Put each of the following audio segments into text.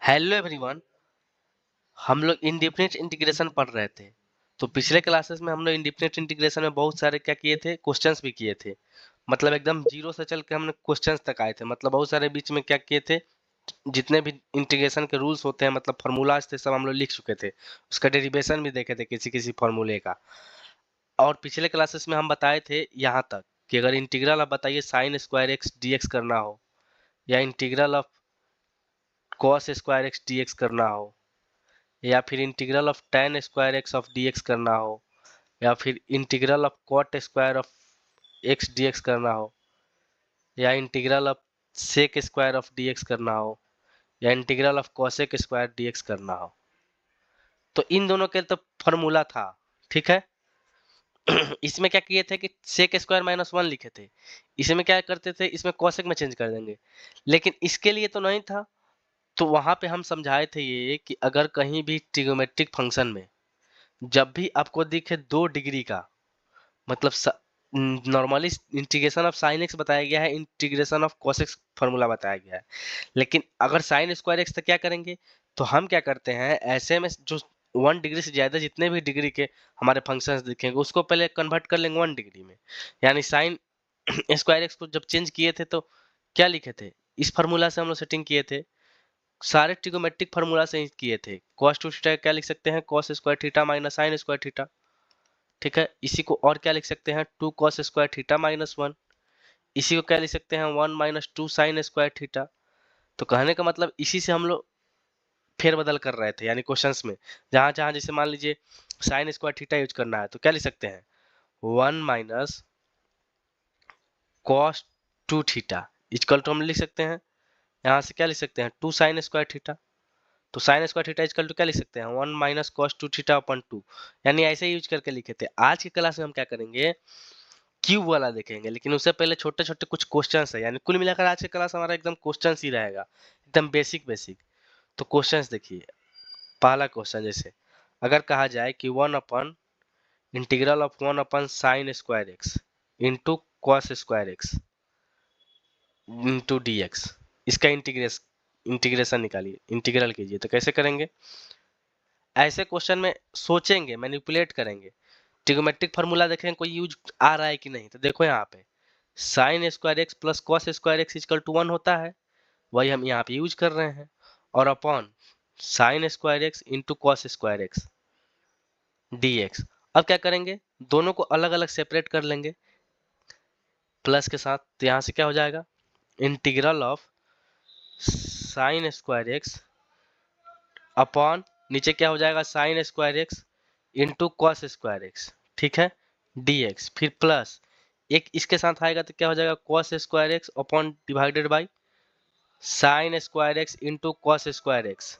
Hello everyone. हम लोग indefinite integration पढ़ रहे थे। तो पिछले क्लासेस में हम लोग इंडेफिनिट इंटीग्रेशन में बहुत सारे क्या किए थे, क्वेश्चंस भी किए थे। मतलब एकदम जीरो से चल के हमने क्वेश्चंस तक आए थे। मतलब बहुत सारे बीच में क्या किए थे, जितने भी इंटीग्रेशन के रूल्स होते हैं, मतलब फार्मूलाज थे, सब हम लोग लिख चुके थे। उसका डेरिवेशन भी देखे थे किसी किसी फार्मूले का। और पिछले क्लासेस में हम बताए थे यहाँ तक कि अगर इंटीग्रल आप बताइए sign square x d x करना हो, या integral of cos square x d x करना हो, या फिर integral of tan square x of D x करना हो, या फिर integral of cot square of x d x करना हो, या integral of sec square of D x करना हो, या integral of cosec square D x करना हो। तो इन दोनों के तो फॉर्मूला था, ठीक है। इसमें क्या किए थे कि sec स्क्वायर -1 लिखे थे। इसमें क्या करते थे, इसमें cosec में चेंज कर देंगे। लेकिन इसके लिए तो नहीं था। तो वहां पे हम समझाए थे ये कि अगर कहीं भी ट्रिग्नोमेट्रिक फंक्शन में जब भी आपको दिखे 2 डिग्री का, मतलब normally integration of sine x बताया गया है, integration of cos x formula बताया गया है। लेकिन अगर साइन स्क्वायर एक्स तो क्या करेंगे, तो हम क्या करते हैं, ऐसे में जो 1 डिग्री से ज्यादा जितने भी डिग्री के हमारे फंक्शंस दिखेंगे उसको पहले कन्वर्ट कर लेंगे 1 डिग्री में। यानी साइन स्क्वायर एक्स को जब चेंज किए थे तो क्या लिखे थे, इस फार्मूला से हम लोग सेटिंग किए थे। सारे ट्रिग्नोमेट्रिक फार्मूला से ही किए थे। cos टू थीटा क्या लिख सकते हैं, cos square theta minus sign square theta. ठीक है, इसी को और क्या लिख सकते हैं, 2 cos स्क्वायर थीटा -1। इसी को क्या लिख सकते हैं, 1 - 2 साइन स्क्वायर थीटा। तो कहने का मतलब इसी से हम लोग फेरबदल कर रहे थे, यानी क्वेश्चंस में जहां जहां जैसे मान लीजिए साइन स्क्वायर थीटा यूज करना है तो क्या लिख सकते हैं, 1 - cos 2 थीटा इक्वल टू हम लिख सकते हैं, यहाँ से क्या लिख सकते हैं, 2 साइन स्क्वायर थीटा। तो sine square theta equal to क्या लिख सकते हैं, 1 - cos 2 थीटा अपन 2। यानी ऐसे ही यूज करके लिखे थे। आज की क्लास में हम क्या करेंगे, क्यूब वाला देखेंगे। लेकिन उससे पहले छोटे छोटे कुछ क्वेश्चंस है, यानी कुल मिलाकर आज की क्लास हमारा एकदम क्वेश्चंस ही रहेगा, एकदम बेसिक बेसिक। तो क्वेश्चंस देखिए। पहला क्वेश्चन, जैसे अगर कहा जाए कि 1/इंटीग्रल of 1 sine square x into cos square x into d x, इसका इंटीग्रेशन निकालिए, इंटीग्रल कीजिए। तो कैसे करेंगे, ऐसे क्वेश्चन में सोचेंगे, मैनिपुलेट करेंगे, ट्रिग्नोमेट्रिक फार्मूला देखेंगे कोई यूज आ रहा है कि नहीं। तो देखो यहाँ पे sine square x plus cos square x equal to 1 होता है, वही हम यहाँ पे यूज कर रहे हैं। और upon sine square x into cos square x d x. अब क्या करेंगे, दोनों को अलग अलग सेपरेट कर लेंगे प्लस के साथ। तो यहाँ से क्या हो जाएगा, integral of sine square x upon नीचे क्या हो जाएगा, sign square x into cos square x, ठीक है, डी एक्स। फिर प्लस एक इसके साथ आएगा तो क्या हो जाएगा, cos square x upon divided by sine square x into cos square x.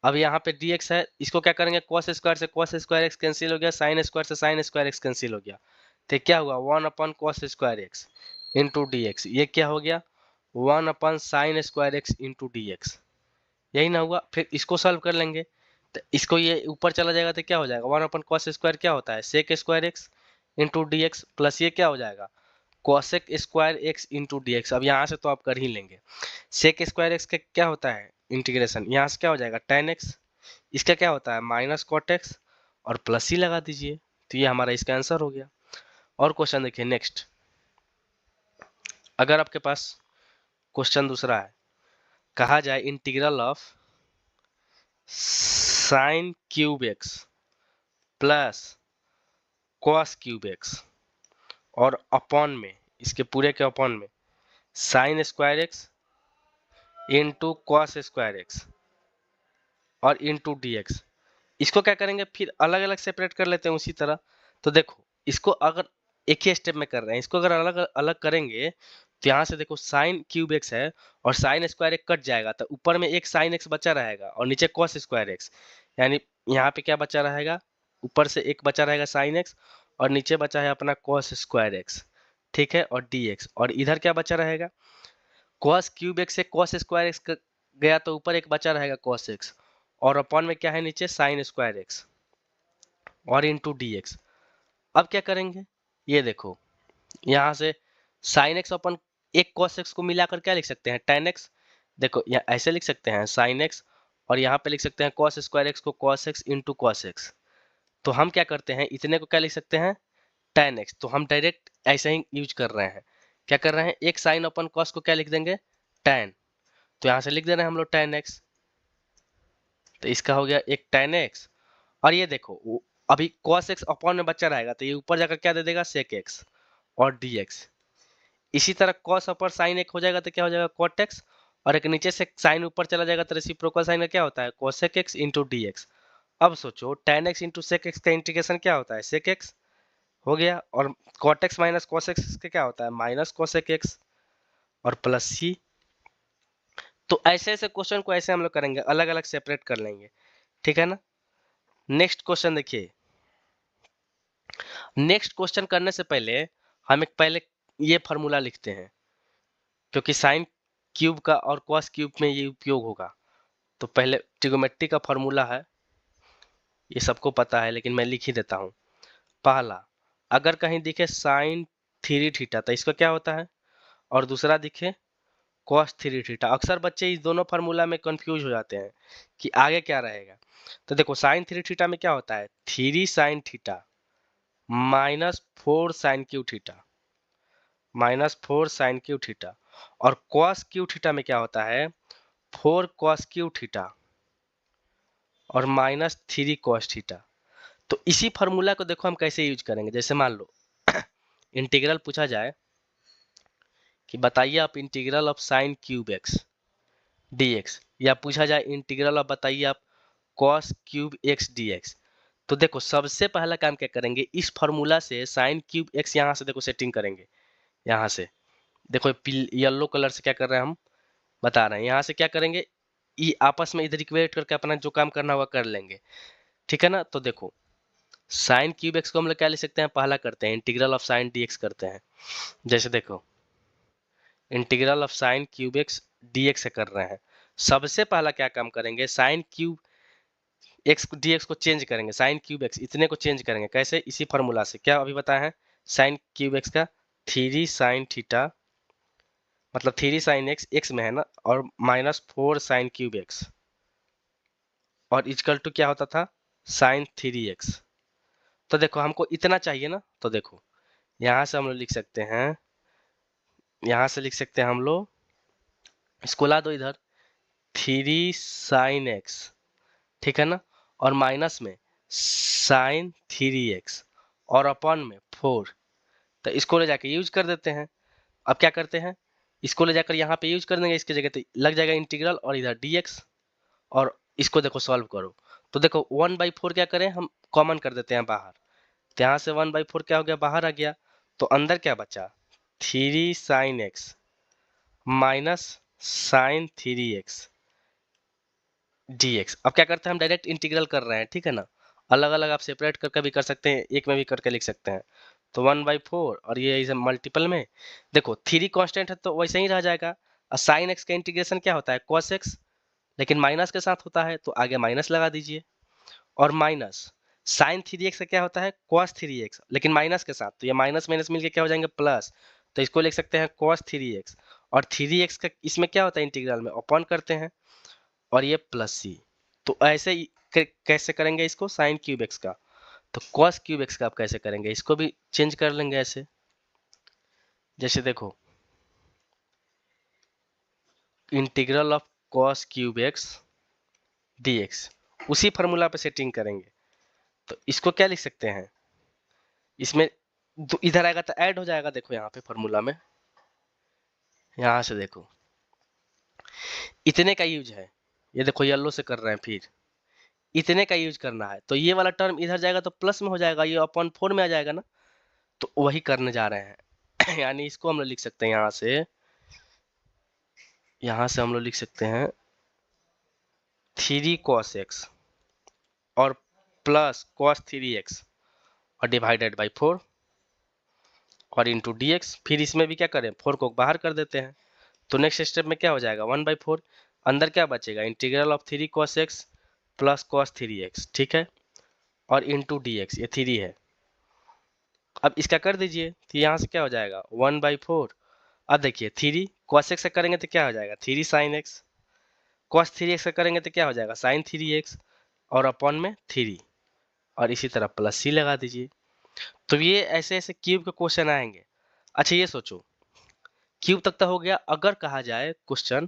अब यहाँ पे dx है, इसको क्या करेंगे, cos स्क्वायर से cos स्क्वायर एक्स कैंसिल हो गया, साइन स्क्वायर से साइन स्क्वायर एक्स कैंसिल हो गया। तो क्या हुआ, 1/cos square x into d x. ये क्या हो गया, 1/sin square x into d x. यही ना हुआ। फिर इसको सॉल्व कर लेंगे तो इसको ये ऊपर चला जाएगा तो क्या हो जाएगा, 1/cos स्क्वायर क्या होता है, sec square x into d x, plus ये क्या हो जाएगा, cosec square x into d x. अब यहाँ से तो आप कर ही लेंगे। सेक स्क्वायर एक्स का क्या होता है इंटीग्रेशन, यहाँ से क्या हो जाएगा, tan एक्स। इसका क्या होता है, -cot एक्स, और प्लस ही लगा दीजिए। तो ये हमारा इसका आंसर हो गया। और क्वेश्चन देखिए नेक्स्ट। अगर आपके पास क्वेश्चन दूसरा है, कहा जाए integral of sine cube x plus cos cube x और अपॉन में, इसके पूरे के अपॉन में sign square x into cos square x और इंटू डी एक्स। इसको क्या करेंगे, फिर अलग अलग सेपरेट कर लेते हैं उसी तरह। तो देखो इसको अगर एक ही स्टेप में कर रहे हैं, इसको अगर अलग अलग करेंगे तो यहाँ से देखो साइन क्यूब एक्स है और साइन स्क्वायर एक्स कट जाएगा तो ऊपर में एक साइन एक्स बचा रहेगा और नीचे कॉस स्क्वायर एक्स। यानी यहाँ पे क्या बचा रहेगा, ऊपर से एक बचा रहेगा साइन एक्स और नीचे बचा है अपना कॉस स्क्वायर एक्स, ठीक है, और डी एक्स। और इधर क्या बचा रहेगा, कॉस क्यूब एक्स से कॉस स्क्वायर एक्स गया तो ऊपर एक बचा रहेगा कॉस एक्स, और अपॉन में क्या है नीचे साइन स्क्वायर एक्स और इंटू डी एक्स। अब क्या करेंगे, ये देखो यहाँ से साइन एक्स अपन एक कॉस एक्स को मिलाकर क्या लिख सकते हैं, tan एक्स। देखो यहाँ ऐसे लिख सकते हैं साइन एक्स और यहाँ पे लिख सकते हैं cos स्क्वायर एक्स को cos x into cos x। तो हम क्या करते हैं, इतने को क्या लिख सकते हैं, tan x। तो हम डायरेक्ट ऐसे ही यूज कर रहे हैं, क्या कर रहे हैं, एक साइन अपन cos को क्या लिख देंगे, tan। तो यहाँ से लिख दे रहे हैं हम लोग tan x। तो इसका हो गया एक tan x। और ये देखो अभी cos x अपॉन में बच्चा रहेगा, तो ये ऊपर जाकर क्या दे देगा, sec x और dx। इसी तरह cos अपर sin एक हो जाएगा तो क्या हो जाएगा, cot x। और एक नीचे से साइन ऊपर चला जाएगा तो रेसिप्रोकल साइन का क्या होता है, cosec x into d x. अब सोचो tan x into sec x का इंटीग्रेशन क्या होता है, sec x हो गया। और cot x minus cos x का क्या होता है, माइनस cosec x और प्लस c। तो ऐसे ऐसे क्वेश्चन को ऐसे हम लोग करेंगे, अलग अलग सेपरेट कर लेंगे, ठीक है ना। नेक्स्ट क्वेश्चन देखिए। नेक्स्ट क्वेश्चन करने से पहले हम एक पहले ये फार्मूला लिखते हैं, क्योंकि साइन क्यूब का और कॉस क्यूब में ये उपयोग होगा। तो पहले ट्रिगोमेट्री का फार्मूला है, ये सबको पता है लेकिन मैं लिख ही देता हूँ। पहला, अगर कहीं दिखे साइन थ्री थीटा तो इसका क्या होता है, और दूसरा दिखे कॉस थ्री थीटा। अक्सर बच्चे इस दोनों फार्मूला में कंफ्यूज हो जाते हैं कि आगे क्या रहेगा। तो देखो साइन थ्री थीटा में क्या होता है, three sine theta minus four sine Q theta, minus four sine Q theta. और कॉस क्यू थीटा में क्या होता है, फोर कॉस क्यू थीटा और माइनस थ्री कॉस थीटा। तो इसी फार्मूला को देखो हम कैसे यूज करेंगे। जैसे मान लो इंटीग्रल पूछा जाए कि बताइए आप integral of sine cube x d x, या पूछा जाए इंटीग्रल ऑफ बताइए आप cos cube x d x. तो देखो सबसे पहला काम क्या करेंगे, इस फार्मूला से साइन क्यूब एक्स यहाँ से देखो सेटिंग करेंगे। यहाँ से देखो येलो कलर से क्या कर रहे हैं हम बता रहे हैं, यहाँ से क्या करेंगे, ये आपस में इधर इक्वेट करके अपना जो काम करना होगा कर लेंगे, ठीक है ना। तो देखो साइन क्यूब एक्स को हम लोग क्या लिख सकते हैं, पहला करते हैं integral of sine D x करते हैं। जैसे देखो integral of sine cube x d x से कर रहे हैं, सबसे पहला क्या काम करेंगे, sine cube x d x को चेंज करेंगे, साइन क्यूब एक्स इतने को चेंज करेंगे, कैसे, इसी फार्मूला से। क्या अभी बताया है, साइन क्यूब एक्स का थ्री साइन थीटा, मतलब थ्री साइन एक्स एक्स में है ना, और minus four sine cube x और इक्वल टू क्या होता था, साइन थ्री एक्स। तो देखो हमको इतना चाहिए ना, तो देखो यहाँ से हम लोग लिख सकते हैं, यहाँ से लिख सकते हैं हम लोग, इसको ला दो इधर, थ्री साइन एक्स, ठीक है ना, और माइनस में साइन थ्री एक्स और अपॉन में फोर। तो इसको ले जाके यूज कर देते हैं। अब क्या करते हैं, इसको ले जाकर यहाँ पे यूज कर देंगे, इसके जगह तो लग जाएगा इंटीग्रल और इधर dx। और इसको देखो सॉल्व करो, तो देखो वन बाई फोर क्या करें हम, कॉमन कर देते हैं बाहर। तो यहाँ से वन बाई फोर क्या हो गया, बाहर आ गया। तो अंदर क्या बचा, three sign x minus sine three x dx। अब क्या करते हैं हम डायरेक्ट इंटीग्रल कर रहे हैं, ठीक है ना। अलग अलग आप सेपरेट करके भी कर सकते हैं, एक में भी करके लिख सकते हैं। तो वन बाई फोर और ये इसे मल्टीपल में, देखो थ्री कांस्टेंट है तो वैसे ही रह जाएगा। और साइन एक्स का इंटीग्रेशन क्या होता है, कॉस एक्स, लेकिन माइनस के साथ होता है, तो आगे माइनस लगा दीजिए। और माइनस साइन थ्री एक्स का क्या होता है, कॉस थ्री एक्स, लेकिन माइनस के साथ, तो ये माइनस माइनस मिलके क्या हो जाएंगे, प्लस। तो इसको लिख सकते हैं कॉस थ्री एक्स, और थ्री एक्स का इसमें क्या होता है इंटीग्रल में, अपॉन करते हैं, और ये प्लस सी। तो ऐसे ही कैसे करेंगे इसको, साइन क्यूब एक्स का। तो कॉस क्यूब एक्स का आप कैसे करेंगे, इसको भी चेंज कर लेंगे ऐसे। जैसे देखो integral of cos cube x d x, उसी फार्मूला पे सेटिंग करेंगे। तो इसको क्या लिख सकते हैं, इसमें इधर आएगा तो ऐड हो जाएगा, देखो यहाँ पे फार्मूला में, यहाँ से देखो इतने का यूज है, ये देखो येलो से कर रहे हैं, फिर इतने का यूज करना है। तो ये वाला टर्म इधर जाएगा तो प्लस में हो जाएगा, ये अपॉन फोर में आ जाएगा ना। तो वही करने जा रहे हैं यानी इसको हम लोग लिख सकते हैं यहाँ से हम लोग लिख सकते हैं थ्री कॉस एक्स और प्लस कॉस थ्री एक्स और डिवाइडेड बाई फोर और इंटू डी एक्स। फिर इसमें भी क्या करें, फोर को बाहर कर देते हैं। तो नेक्स्ट स्टेप में क्या हो जाएगा, वन बाई फोर, अंदर क्या बचेगा, integral of three cos x plus cos three x, ठीक है, और इंटू डी एक्स, ये थ्री है। अब इसका कर दीजिए, तो यहाँ से क्या हो जाएगा, वन बाई फोर। अब देखिए थ्री कॉस एक्स से करेंगे तो क्या हो जाएगा, three sine x, cos 3x का करेंगे तो क्या हो जाएगा sin 3x और अपॉन में 3 और इसी तरह प्लस c लगा दीजिए। तो ये ऐसे ऐसे क्यूब के क्वेश्चन आएंगे। अच्छा ये सोचो, क्यूब तक तो हो गया, अगर कहा जाए क्वेश्चन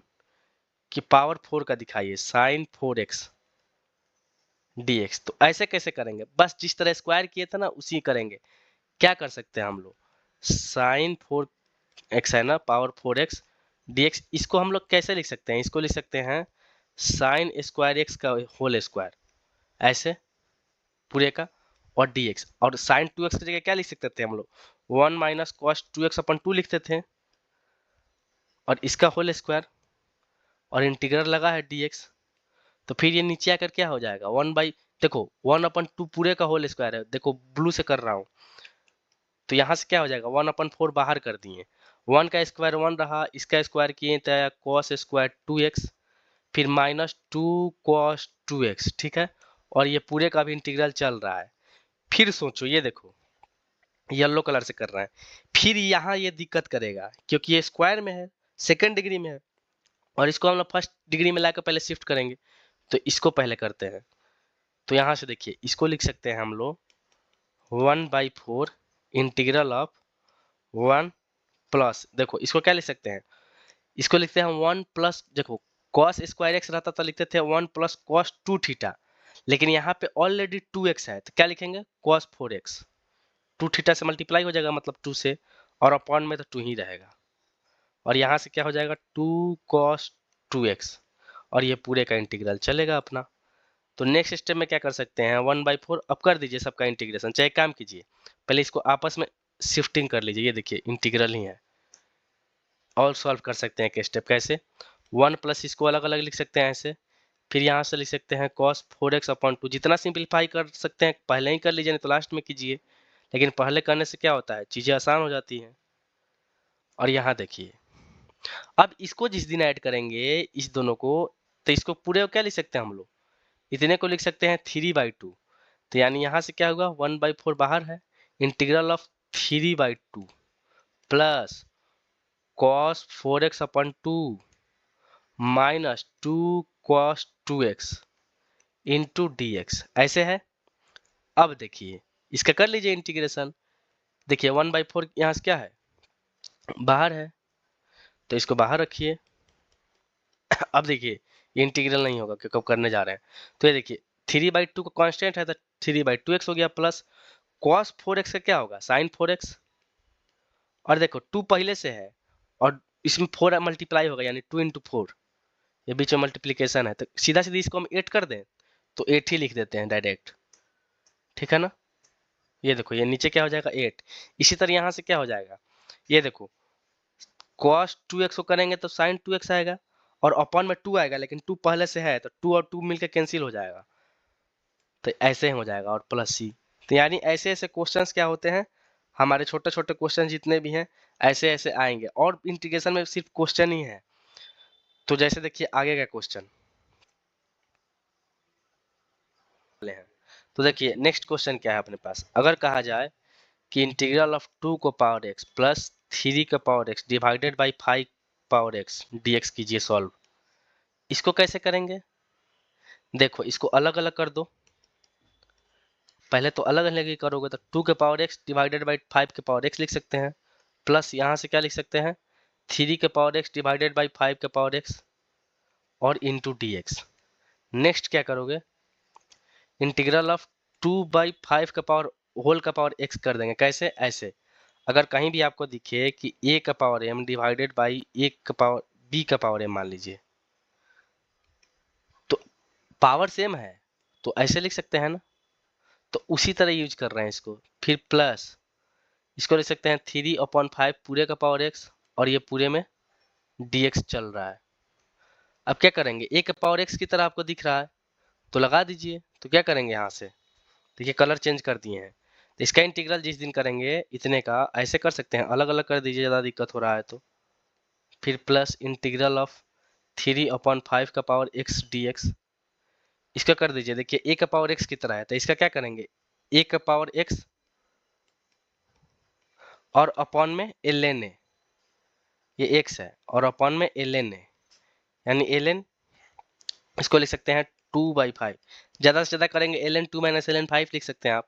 कि पावर 4 का दिखाइए sin 4x dx, तो ऐसे कैसे करेंगे? बस जिस तरह स्क्वायर किए थे ना उसी करेंगे। क्या कर सकते हैं हम लोग, sin 4x है ना, पावर 4x dx, इसको हम लोग कैसे लिख सकते हैं? इसको लिख सकते हैं sin स्क्वायर x का होल स्क्वायर, ऐसे पूरे का, और dx, और sin 2x की जगह क्या लिख सकते थे हम लोग, 1 माइनस कॉस 2x अपन 2 लिखते थे, और इसका होल स्क्वायर, और इंटीग्रल लगा है dx। तो फिर ये नीचे आकर क्या हो जाएगा, 1 बाई, देखो 1/2 पूरे का होल स्क्वायर है, देखो ब्लू से कर रहा हूँ, तो यहाँ से क्या हो जाएगा, 1/4 बाहर कर दिए, 1 का स्क्वायर 1 रहा, इसका स्क्वायर किए तो कॉस स्क्वायर 2x, फिर माइनस 2 कॉस 2x, ठीक है, और ये पूरे का भी इंटीग्रल चल रहा है। फिर सोचो, ये देखो येलो कलर से कर रहे हैं, फिर यहाँ ये दिक्कत करेगा क्योंकि ये स्क्वायर में है, सेकंड डिग्री में है, और इसको हम लोग फर्स्ट डिग्री में लाकर पहले शिफ्ट करेंगे। तो इसको पहले करते हैं, तो यहाँ से देखिए इसको लिख सकते हैं हम लोग 1/4 इंटीग्रल ऑफ 1 प्लस, देखो इसको क्या लिख सकते हैं, इसको लिखते हैं 1 प्लस, देखो कॉस स्क्वायर एक्स रहता तो लिखते थे 1 प्लस कॉस 2 थीटा, लेकिन यहाँ पे ऑलरेडी 2x है तो क्या लिखेंगे कॉस 4x, 2 थीटा से मल्टीप्लाई हो जाएगा मतलब 2 से, और अपॉन में तो 2 ही रहेगा, और यहाँ से क्या हो जाएगा 2 कॉस 2x, और ये पूरे का इंटीग्रल चलेगा अपना। तो नेक्स्ट स्टेप में क्या कर सकते हैं, 1/4 अब कर दीजिए सबका इंटीग्रेशन, चाहे काम कीजिए पहले इसको आपस में शिफ्टिंग कर लीजिए, ये देखिए इंटीग्रल ही है, और सॉल्व कर सकते हैं एक स्टेप, कैसे 1 प्लस इसको अलग अलग लिख सकते हैं ऐसे, फिर यहाँ से लिख सकते हैं cos 4x/2, जितना सिंप्लीफाई कर सकते हैं पहले ही कर लीजिए, नहीं तो लास्ट में कीजिए, लेकिन पहले करने से क्या होता है चीजें आसान हो जाती हैं। और यहाँ देखिए अब इसको जिस दिन ऐड करेंगे इस दोनों को, तो इसको पूरे को क्या लिख सकते हैं हम लोग, इतने को लिख सकते हैं 3/2, तो यानी यहाँ से क्या होगा 1/4 बाहर है, integral of 3/2 plus cos 4x/2 minus 2 cos 2x into dx, ऐसे है। अब देखिए इसका कर लीजिए इंटीग्रेशन, देखिए 1/4 यहाँ से क्या है बाहर है, तो इसको बाहर रखिए। अब देखिए ये इंटीग्रल नहीं होगा क्योंकि अब करने जा रहे हैं, तो ये देखिए 3/2 का कांस्टेंट है तो 3/2x हो गया, प्लस cos 4x का क्या होगा sin 4x, और देखो 2 पहले से है और इसमें 4 मल्टीप्लाई होगा यानी 2 × 4, ये बीच में मल्टीप्लीकेशन है, तो सीधा सीधा इसको हम 8 कर दें तो 8 ही लिख देते हैं डायरेक्ट, ठीक है ना। ये देखो ये नीचे क्या हो जाएगा 8, इसी तरह यहाँ से क्या हो जाएगा, ये देखो cos 2x को करेंगे तो sin 2x आएगा, और अपॉन में 2 आएगा, लेकिन 2 पहले से है तो 2 और 2 मिलकर कैंसिल हो जाएगा, तो ऐसे हो जाएगा, और प्लस सी। तो यानी ऐसे ऐसे क्वेश्चंस क्या होते हैं हमारे, छोटे छोटे क्वेश्चन जितने भी हैं ऐसे ऐसे आएंगे, और इंटीग्रेशन में सिर्फ क्वेश्चन ही है। तो जैसे देखिए आगे का क्वेश्चन हैं, तो देखिए नेक्स्ट क्वेश्चन क्या है अपने पास, अगर कहा जाए कि इंटीग्रल ऑफ 2 को पावर x प्लस 3 का power x divided by 5 power x dx कीजिए सॉल्व, इसको कैसे करेंगे, देखो इसको अलग अलग कर दो, पहले तो अलग अलग ही करोगे तो 2 के पावर x डिवाइडेड बाई 5 के पावर x लिख सकते हैं, प्लस यहाँ से क्या लिख सकते हैं 3 के पावर x डिवाइडेड बाई 5 के पावर x और इंटू dx। नेक्स्ट क्या करोगे, इंटीग्रल ऑफ 2/5 का पावर होल का पावर x कर देंगे, कैसे ऐसे, अगर कहीं भी आपको दिखे कि a का power m divided by a का पावर b का पावर m मान लीजिए, तो पावर सेम है तो ऐसे लिख सकते हैं ना, तो उसी तरह यूज कर रहे हैं इसको, फिर प्लस इसको लिख सकते हैं 3/5 पूरे का पावर x, और ये पूरे में dx चल रहा है। अब क्या करेंगे, a का पावर x की तरह आपको दिख रहा है तो लगा दीजिए, तो क्या करेंगे यहाँ से देखिए कलर चेंज कर दिए हैं, तो इसका इंटीग्रल जिस दिन करेंगे इतने का ऐसे कर सकते हैं, अलग अलग कर दीजिए ज़्यादा दिक्कत हो रहा है तो, फिर प्लस इंटीग्रल ऑफ 3/5 का पावर x dx, इसका कर दीजिए, देखिए a का पावर x की तरह है तो इसका क्या करेंगे a का पावर x और अपॉन में ln a, ये x है और अपॉन में ln a, यानी ln इसको लिख सकते हैं 2/5, ज़्यादा से ज़्यादा करेंगे ln 2 माइनस ln 5 लिख सकते हैं आप,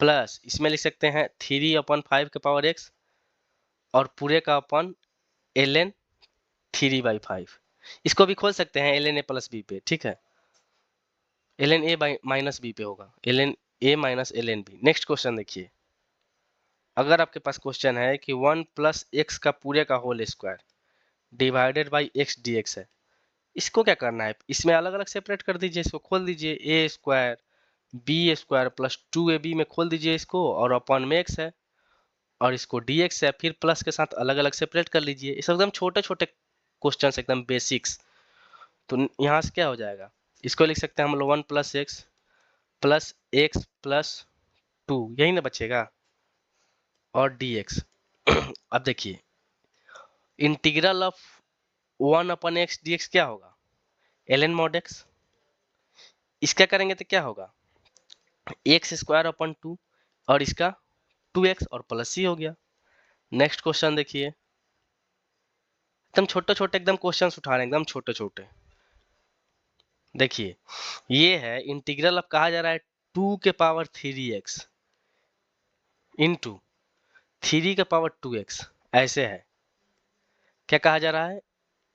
प्लस इसमें लिख सकते हैं 3/5 के पावर x और पूरे का अपन ln 3/5। इसको भी खोल सकते हैं ln a प्लस b पे, ठीक है, ln a माइनस b पे होगा, ln a minus ln b। Next question देखिए, अगर आपके पास क्वेश्चन है कि 1 प्लस एक्स का पूरे का whole square divided by x d x है, इसको क्या करना है, इसमें अलग अलग सेपरेट कर दीजिए, इसको खोल दीजिए, a square b square plus 2ab में खोल दीजिए इसको, और अपॉन में एक्स है और इसको dx है, फिर प्लस के साथ अलग अलग सेपरेट कर लीजिए। इस एकदम छोटे छोटे क्वेश्चन एकदम बेसिक्स। तो यहाँ से क्या हो जाएगा, इसको लिख सकते हैं हम लोग 1 प्लस एक्स प्लस 2, यही ना बचेगा, और dx। अब देखिए इंटीग्रल ऑफ 1/x dx क्या होगा, ln mod x। इसका करेंगे तो क्या होगा, एक्स स्क्वायर अपन 2 और इसका 2x और प्लस ही हो गया। नेक्स्ट क्वेश्चन देखिए, एकदम छोटे छोटे एकदम क्वेश्चन उठा रहे हैं, एकदम छोटे छोटे। देखिए ये है इंटीग्रल, अब कहा जा रहा है 2 के पावर 3x इंटू 3 के पावर 2x, ऐसे है, क्या कहा जा रहा है,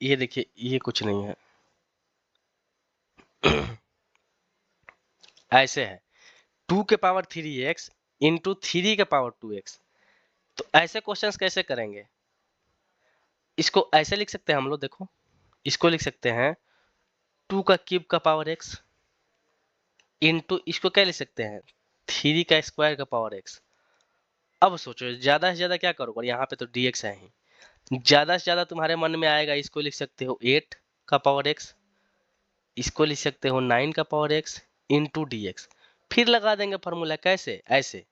ये देखिए ये कुछ नहीं है ऐसे है 2 के पावर 3x इंटू 3 के पावर 2x। तो ऐसे क्वेश्चंस कैसे करेंगे, इसको ऐसे लिख सकते हैं हम लोग, देखो इसको लिख सकते हैं 2 का क्यूब का पावर x इंटू इसको क्या लिख सकते हैं 3 का स्क्वायर का पावर x। अब सोचो ज्यादा से ज्यादा क्या करोगे, यहाँ पे तो dx है ही, ज्यादा से ज्यादा तुम्हारे मन में आएगा, इसको लिख सकते हो 8 का पावर x, इसको लिख सकते हो 9 का पावर x इंटू dx, फिर लगा देंगे फॉर्मूला, कैसे, ऐसे।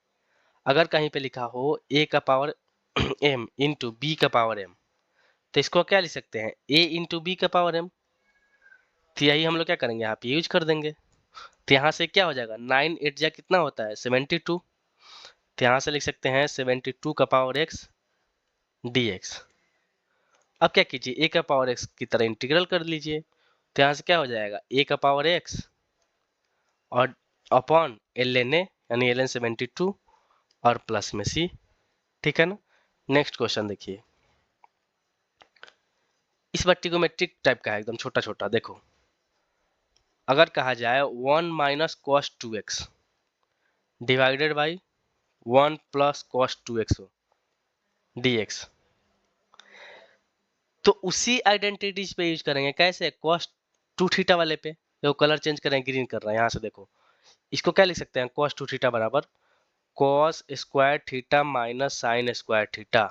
अगर कहीं पे लिखा हो a का पावर m इंटू बी का पावर m, तो इसको क्या लिख सकते हैं a इंटू बी का पावर m। तो यही हम लोग क्या करेंगे, यहाँ पे यूज कर देंगे। तो यहाँ से क्या हो जाएगा, 9 8 जा कितना होता है 72, तो यहाँ से लिख सकते हैं 72 का पावर x dx। अब क्या कीजिए, a का पावर x की तरह इंटीग्रल कर लीजिए, तो यहाँ से क्या हो जाएगा a का पावर x और अपॉन ln a यानी ln 72 और प्लस में c, ठीक है ना। नेक्स्ट क्वेश्चन देखिए, इस बार ट्रिगोमेट्रिक टाइप का है, एकदम छोटा छोटा। देखो अगर कहा जाए 1 minus cos 2x divided by 1 plus cos 2x dx, तो उसी आइडेंटिटीज पे यूज करेंगे, कैसे, कॉस 2 थीटा वाले पे। देखो कलर चेंज करें, ग्रीन कर रहा है, यहाँ से देखो इसको क्या लिख सकते हैं, कॉस 2 थीटा बराबर cos square theta minus sign square theta,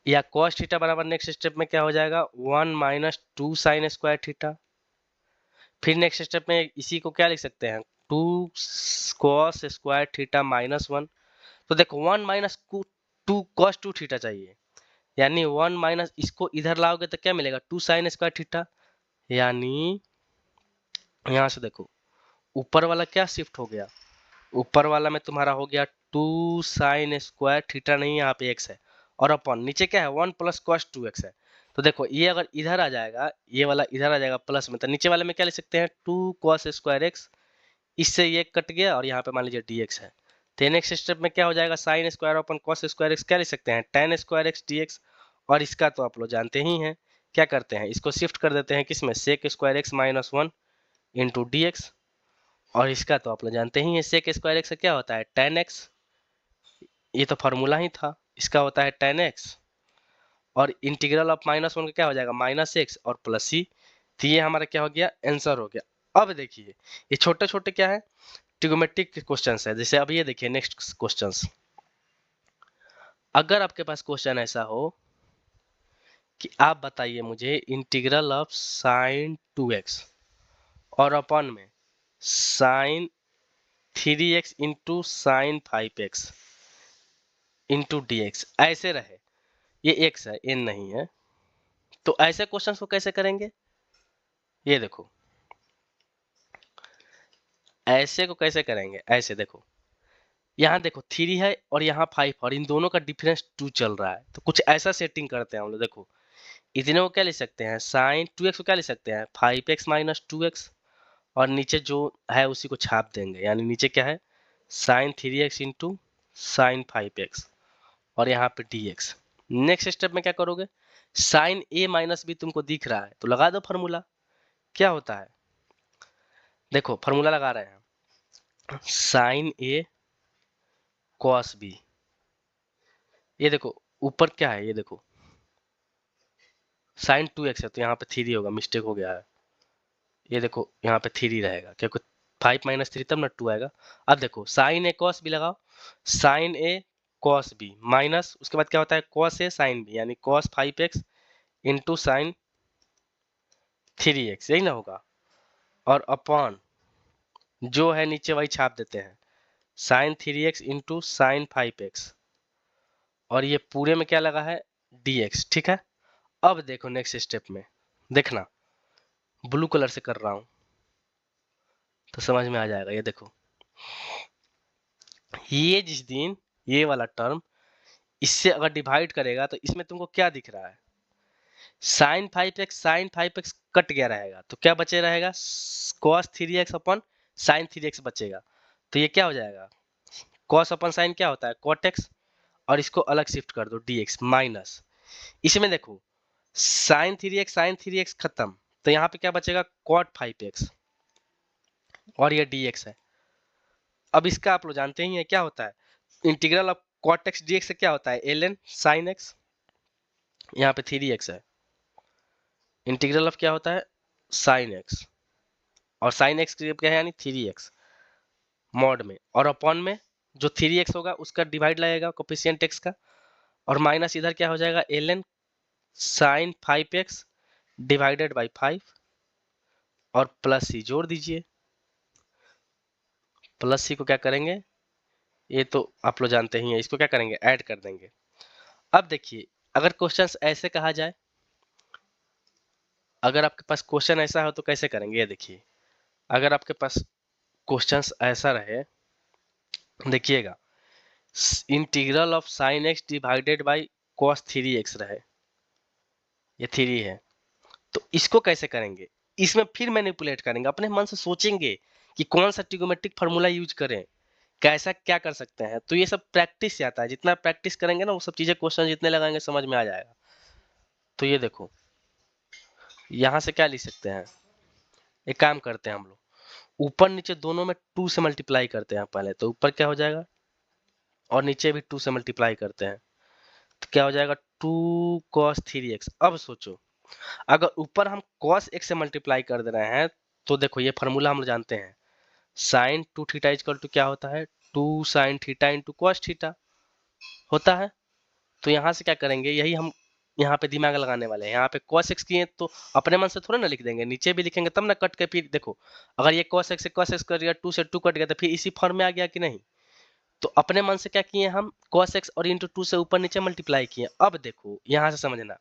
या कॉस थीटा बराबर नेक्स्ट स्टेप में क्या हो जाएगा 1 माइनस 2 साइन स्क्वायर थीटा। फिर नेक्स्ट स्टेप में इसी को क्या लिख सकते हैं 2 कॉस स्क्वायर थीटा माइनस 1। तो देखो 1 माइनस 2 कॉस 2 थीटा चाहिए, यानी 1 माइनस इसको इधर लाओगे तो क्या मिलेगा 2 साइन स्क्वायर थीटा, यानी यहाँ से देखो ऊपर वाला क्या शिफ्ट हो गया, ऊपर वाला में तुम्हारा हो गया 2 साइन स्क्वायर थीटा, नहीं यहाँ पे x है, और अपन नीचे क्या है 1 प्लस कॉस 2x है। तो देखो ये अगर इधर आ जाएगा, ये वाला इधर आ जाएगा प्लस में, तो नीचे वाले में क्या लिख सकते हैं 2 कॉस स्क्वायर x, इससे ये कट गया और यहाँ पे मान लीजिए dx है। तो नेक्स्ट स्टेप में क्या हो जाएगा sine square upon cos square x, क्या लिख सकते हैं tan स्क्वायर x dx, और इसका तो आप लोग जानते ही हैं, क्या करते हैं इसको शिफ्ट कर देते हैं किसमें sec square x minus 1 into d x, और इसका तो आप लोग जानते ही हैं सेक स्क्वायर एक्स क्या होता है tan x, ये तो फॉर्मूला ही था, इसका होता है tan x, और इंटीग्रल ऑफ -1 का क्या हो जाएगा -x और प्लस c। तो ये हमारा क्या हो गया आंसर हो गया। अब देखिए ये छोटे छोटे क्या है ट्रिगोमेट्रिक क्वेश्चंस है, जैसे अब ये देखिए नेक्स्ट क्वेश्चंस। अगर आपके पास क्वेश्चन ऐसा हो कि आप बताइए मुझे इंटीग्रल ऑफ साइन 2x और अपॉन में sine 3x into sine 5x into d x ऐसे रहे, ये x है n नहीं है, तो ऐसे क्वेश्चन को कैसे करेंगे, ये देखो ऐसे को कैसे करेंगे, ऐसे देखो यहाँ देखो 3 है और यहाँ 5 और इन दोनों का डिफरेंस 2 चल रहा है, तो कुछ ऐसा सेटिंग करते हैं हम लोग। देखो इतने को क्या लिख सकते हैं, साइन 2x को क्या लिख सकते हैं, 5x माइनस 2x, और नीचे जो है उसी को छाप देंगे, यानी नीचे क्या है, sign 3x into sine 5x, और यहाँ पे dx। नेक्स्ट स्टेप में क्या करोगे, साइन a माइनस बी तुमको दिख रहा है तो लगा दो फार्मूला। क्या होता है, देखो फार्मूला लगा रहे हैं, साइन a कॉस b, ये देखो ऊपर क्या है, ये देखो साइन 2x है तो यहाँ पे 3 होगा, मिस्टेक हो गया है, ये देखो यहाँ पे 3 रहेगा क्योंकि 5 माइनस 3 तब ना 2 आएगा। अब देखो साइन ए कॉस बी लगाओ, साइन ए कॉस बी माइनस उसके बाद क्या होता है, कॉस ए साइन बी, यानी cos 5x into sine 3x, यही ना होगा, और अपॉन जो है नीचे वही छाप देते हैं, sign 3x into sine 5x, और ये पूरे में क्या लगा है, dx। ठीक है, अब देखो नेक्स्ट स्टेप में, देखना ब्लू कलर से कर रहा हूं तो समझ में आ जाएगा। ये देखो, ये जिस दिन ये वाला टर्म इससे अगर डिवाइड करेगा तो इसमें तुमको क्या दिख रहा है, साइन 5x कट गया रहेगा तो क्या बचे रहेगा, cos 3x upon sine 3x बचेगा। तो ये क्या हो जाएगा, cos अपॉन साइन क्या होता है, cot x, और इसको अलग शिफ्ट कर दो dx माइनस, इसमें देखो साइन 3x खत्म, तो यहाँ पे क्या बचेगा, cot 5x, और ये dx है। अब इसका आप लोग जानते ही हैं क्या होता है, integral of cot x dx से क्या होता है, ln sin x, यहाँ पे 3x है, इंटीग्रल ऑफ क्या होता है, साइन x, और साइन x क्या है, यानी 3x मॉड में, और अपॉन में जो 3x होगा उसका डिवाइड लगेगा कोफिशिएंट x का, और माइनस इधर क्या हो जाएगा, ln sign 5x divided by 5, और प्लस सी जोड़ दीजिए, प्लस सी को क्या करेंगे, ये तो आप लोग जानते ही हैं, इसको क्या करेंगे, ऐड कर देंगे। अब देखिए अगर क्वेश्चंस ऐसे कहा जाए, अगर आपके पास क्वेश्चन ऐसा हो तो कैसे करेंगे, ये देखिए अगर आपके पास क्वेश्चंस ऐसा रहे, देखिएगा integral of sine x divided by cos 3x रहे, ये 3 है, तो इसको कैसे करेंगे, इसमें फिर मैनिपुलेट करेंगे, अपने मन से सोचेंगे कि कौन सा ट्रिगोमेट्रिक फार्मूला यूज करें, कैसा क्या कर सकते हैं, तो ये सब प्रैक्टिस से आता है, जितना प्रैक्टिस करेंगे ना वो सब चीजें क्वेश्चन जितने लगाएंगे समझ में आ जाएगा। तो ये देखो यहाँ से क्या लिख सकते हैं, एक काम करते हैं हम लोग, ऊपर नीचे दोनों में 2 से मल्टीप्लाई करते हैं पहले, तो ऊपर क्या हो जाएगा, और नीचे भी 2 से मल्टीप्लाई करते हैं तो क्या हो जाएगा, 2 cos 3x। अब सोचो अगर ऊपर हम cos x से मल्टीप्लाई कर दे रहे हैं तो देखो ये फार्मूला हम जानते हैं, साइन 2 थीटा इक्वल टू क्या होता है, 2 sine theta into cos theta होता है। तो यहाँ से क्या करेंगे, यही हम यहाँ पे दिमाग लगाने वाले हैं, यहाँ पे cos x किए तो अपने मन से थोड़ा ना लिख देंगे, नीचे भी लिखेंगे तब ना कट के, फिर देखो अगर ये cos x से cos x कर दिया, 2 से 2 कट गया तो फिर इसी फॉर्म में आ गया कि नहीं, तो अपने मन से क्या किए हम, cos x और इंटू 2 से ऊपर नीचे मल्टीप्लाई किए। अब देखो यहाँ से समझना,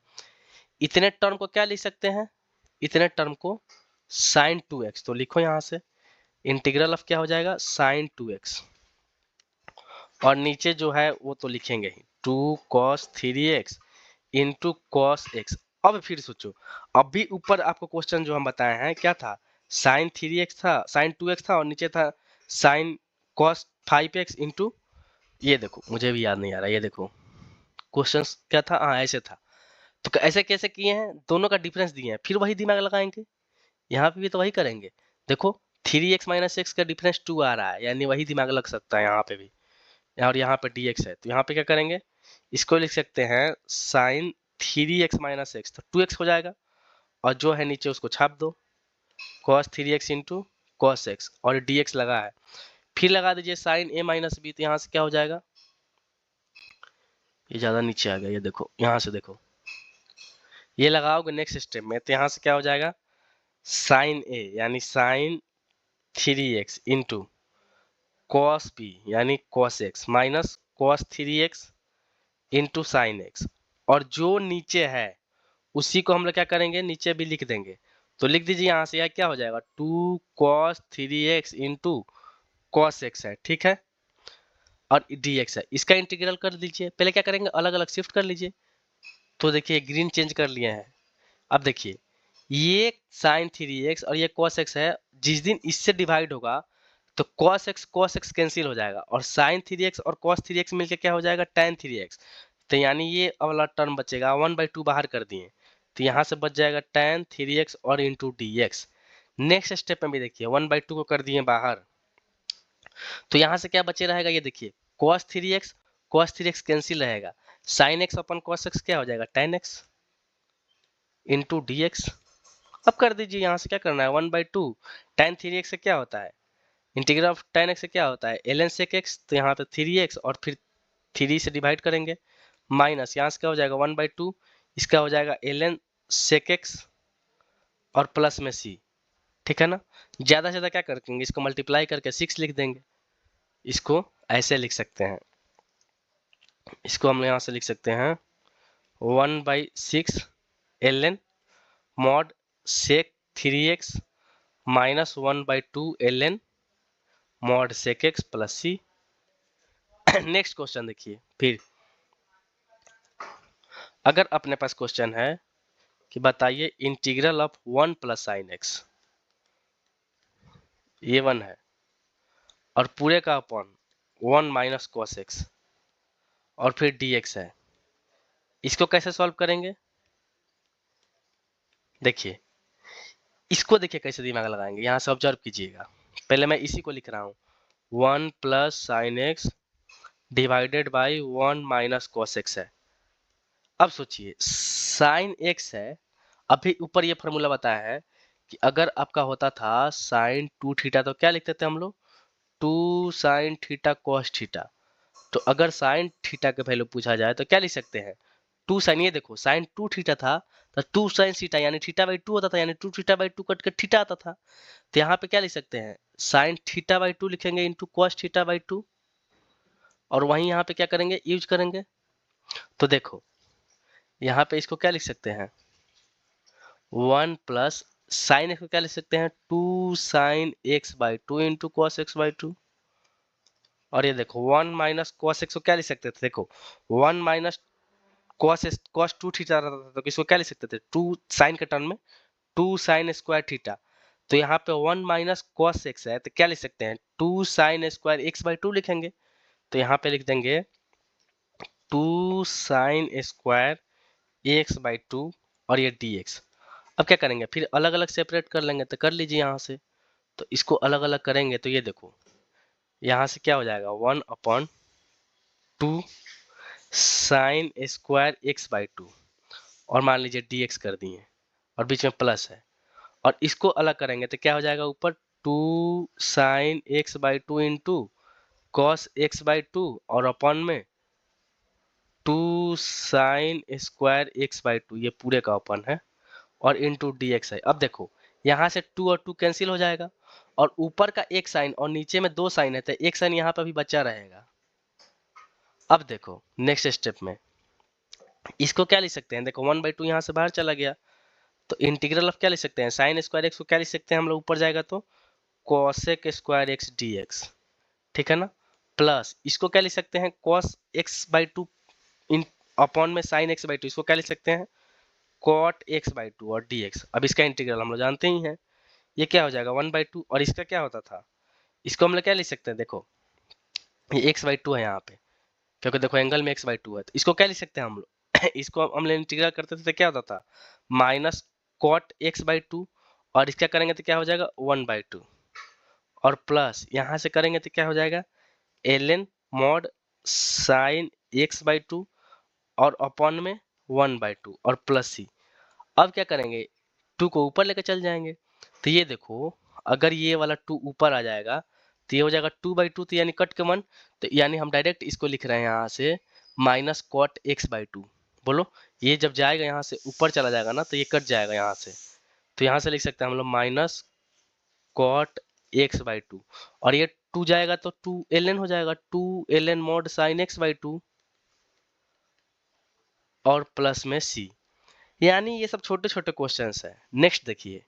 इतने टर्म को क्या लिख सकते हैं, इतने टर्म को साइन 2x, तो लिखो यहाँ से इंटीग्रल ऑफ क्या हो जाएगा, साइन 2x, और नीचे जो है वो तो लिखेंगे ही 2 cos 3x into cos x. अब फिर सोचो, अभी ऊपर आपको क्वेश्चन जो हम बताए हैं क्या था, साइन 3x था, साइन 2x था, और नीचे था साइन कॉस 5x इंटू, ये देखो मुझे भी याद नहीं आ रहा, ये देखो क्वेश्चन क्या था, हाँ ऐसे था। तो ऐसे कैसे किए हैं, दोनों का डिफरेंस दिए हैं, फिर वही दिमाग लगाएंगे, यहाँ पे भी तो वही करेंगे। देखो 3x माइनस एक्स का डिफरेंस 2 आ रहा है, यानी वही दिमाग लग सकता है यहाँ पे भी, और यहाँ पे dx है तो यहाँ पे क्या करेंगे, इसको लिख सकते हैं साइन 3x माइनस एक्स, तो 2x हो जाएगा, और जो है नीचे उसको छाप दो, cos 3x into cos x, और dx लगा है, फिर लगा दीजिए साइन a माइनस बी, तो यहाँ से क्या हो जाएगा, ये ज्यादा नीचे आ गया, ये देखो यहाँ से देखो, ये लगाओगे नेक्स्ट स्टेप में तो यहाँ से क्या हो जाएगा, साइन a यानी sine 3x into cos b यानी cos x minus cos 3x into sine x, और जो नीचे है उसी को हम लोग क्या करेंगे, नीचे भी लिख देंगे, तो लिख दीजिए यहाँ से, यह क्या हो जाएगा, 2 cos 3x into cos x है, ठीक है, और dx है, इसका इंटीग्रल कर दीजिए, पहले क्या करेंगे अलग अलग शिफ्ट कर लीजिए, तो देखिए ग्रीन चेंज कर लिए हैं, अब देखिए ये साइन 3x और ये cos x है, जिस दिन इससे डिवाइड होगा तो cos x कैंसिल हो जाएगा और sin 3x और cos 3x मिलके क्या हो जाएगा tan 3x। तो यानी ये वाला टर्म बचेगा 1/2 बाहर कर दिए तो यहाँ से बच जाएगा tan 3x और इंटू dx। नेक्स्ट स्टेप में भी देखिए 1/2 को कर दिए बाहर तो यहाँ से क्या बचे रहेगा ये देखिए cos 3x कैंसिल रहेगा, sin x अपन cos x क्या हो जाएगा tan x इंटू dx। अब कर दीजिए यहाँ से क्या करना है 1/2 tan 3x से क्या होता है इंटीग्रल ऑफ tan x से क्या होता है ln sec x, तो यहाँ पे 3x और फिर 3 से डिवाइड करेंगे माइनस यहाँ से क्या हो जाएगा 1/2 इसका हो जाएगा ln sec x और प्लस में c। ठीक है ना, ज्यादा से ज्यादा क्या करेंगे इसको मल्टीप्लाई करके 6 लिख देंगे, इसको ऐसे लिख सकते हैं, इसको हम यहाँ से लिख सकते हैं 1/6 ln mod sec 3x minus 1/2 ln mod sec x plus c। Next question देखिए फिर, अगर अपने पास क्वेश्चन है कि बताइए integral of 1 plus sine x, ये 1 है और पूरे का अपॉन 1 माइनस कॉस एक्स और फिर dx है, इसको कैसे सॉल्व करेंगे? देखिए इसको देखिए कैसे दिमाग लगाएंगे, यहाँ से ऑब्जर्व कीजिएगा। पहले मैं इसी को लिख रहा हूँ 1 plus sine x divided by 1 minus cos x है। अब सोचिए साइन एक्स है, अभी ऊपर ये फॉर्मूला बताया है कि अगर आपका होता था साइन 2 थीटा तो क्या लिखते थे हम लोग 2 साइन थीटा कॉस थीटा। तो अगर साइन थीटा के वैल्यू पूछा जाए तो क्या लिख सकते हैं 2 साइन, ये देखो साइन 2 थीटा था तो 2 साइन थीटा यानी थीटा बाई 2 होता था, यानी 2 थीटा बाई 2 कट के थीटा आता था। तो यहाँ पे क्या लिख सकते हैं साइन थीटा बाई 2 लिखेंगे इंटू कॉस थीटा बाई 2 और वहीं यहाँ पे क्या करेंगे यूज करेंगे। तो देखो यहाँ पे इसको क्या लिख सकते हैं 1 प्लस साइन एक्स को क्या लिख सकते हैं 2 sine x by 2 into cos x by 2 और ये देखो 1 माइनस कॉस एक्स को क्या लिख सकते थे, देखो 1 माइनस कॉस 2 थीटा रहता था तो किसको क्या लिख सकते थे 2 साइन के टर्म में 2 साइन स्क्वायर थीटा। तो यहाँ पे 1 माइनस कॉस एक्स है तो क्या लिख सकते हैं 2 साइन स्क्वायर एक्स बाई 2 लिखेंगे। तो यहाँ पे लिख देंगे 2 साइन स्क्वायर एक्स बाई 2 और ये dx। अब क्या करेंगे फिर अलग अलग सेपरेट कर लेंगे, तो कर लीजिए यहाँ से। तो इसको अलग अलग करेंगे तो ये देखो यहाँ से क्या हो जाएगा 1/2 साइन स्क्वायर एक्स बाई 2 और मान लीजिए dx कर दिए और बीच में प्लस है और इसको अलग करेंगे तो क्या हो जाएगा ऊपर 2 sine x by 2 into cos x by 2 और अपॉन में 2 साइन स्क्वायर एक्स बाई 2 ये पूरे का अपॉन है और इंटू dx है। अब देखो यहाँ से 2 और 2 कैंसिल हो जाएगा और ऊपर का एक साइन और नीचे में 2 साइन है तो एक साइन यहाँ पर भी बचा रहेगा। अब देखो नेक्स्ट स्टेप में इसको क्या लिख सकते हैं, देखो 1/2 यहाँ से बाहर चला गया तो इंटीग्रल ऑफ क्या लिख सकते हैं साइन स्क्वायर एक्स को क्या लिख सकते हैं हम लोग ऊपर जाएगा तो कॉसेक स्क्वायर एक्स dx। ठीक है ना, प्लस इसको क्या लिख सकते हैं cos x by 2 in upon में sin x बाई 2 इसको क्या लिख सकते हैं cot x बाई 2 और dx। अब इसका इंटीग्रल हम लोग जानते ही हैं, ये क्या हो जाएगा 1/2 और इसका क्या होता था इसको हम लोग क्या लिख सकते हैं, देखो ये x बाई 2 है यहाँ पे क्योंकि देखो एंगल में x बाई 2 है तो इसको क्या लिख सकते हैं हम लोग इसको हम लोग इंटीग्रल करते थे तो क्या होता था माइनस कॉट x बाई 2 और इसका करेंगे तो क्या हो जाएगा 1/2 और प्लस यहाँ से करेंगे तो क्या हो जाएगा ln mod sine x by 2 और अपॉन में 1/2 और प्लस c। अब क्या करेंगे 2 को ऊपर लेकर चल जाएंगे तो ये देखो अगर ये वाला 2 ऊपर आ जाएगा तो ये हो जाएगा 2/2 तो यानी कट के 1 तो यानी हम डायरेक्ट इसको लिख रहे हैं यहाँ से माइनस कॉट एक्स बाई 2। बोलो ये जब जाएगा यहाँ से ऊपर चला जाएगा ना तो ये कट जाएगा यहाँ से, तो यहाँ से लिख सकते हैं हम लोग माइनस कॉट एक्स बाई 2 और ये 2 जाएगा तो 2 ln हो जाएगा 2 ln mod sine x by 2 और प्लस में c। यानी ये सब छोटे छोटे क्वेश्चंस हैं। नेक्स्ट देखिए,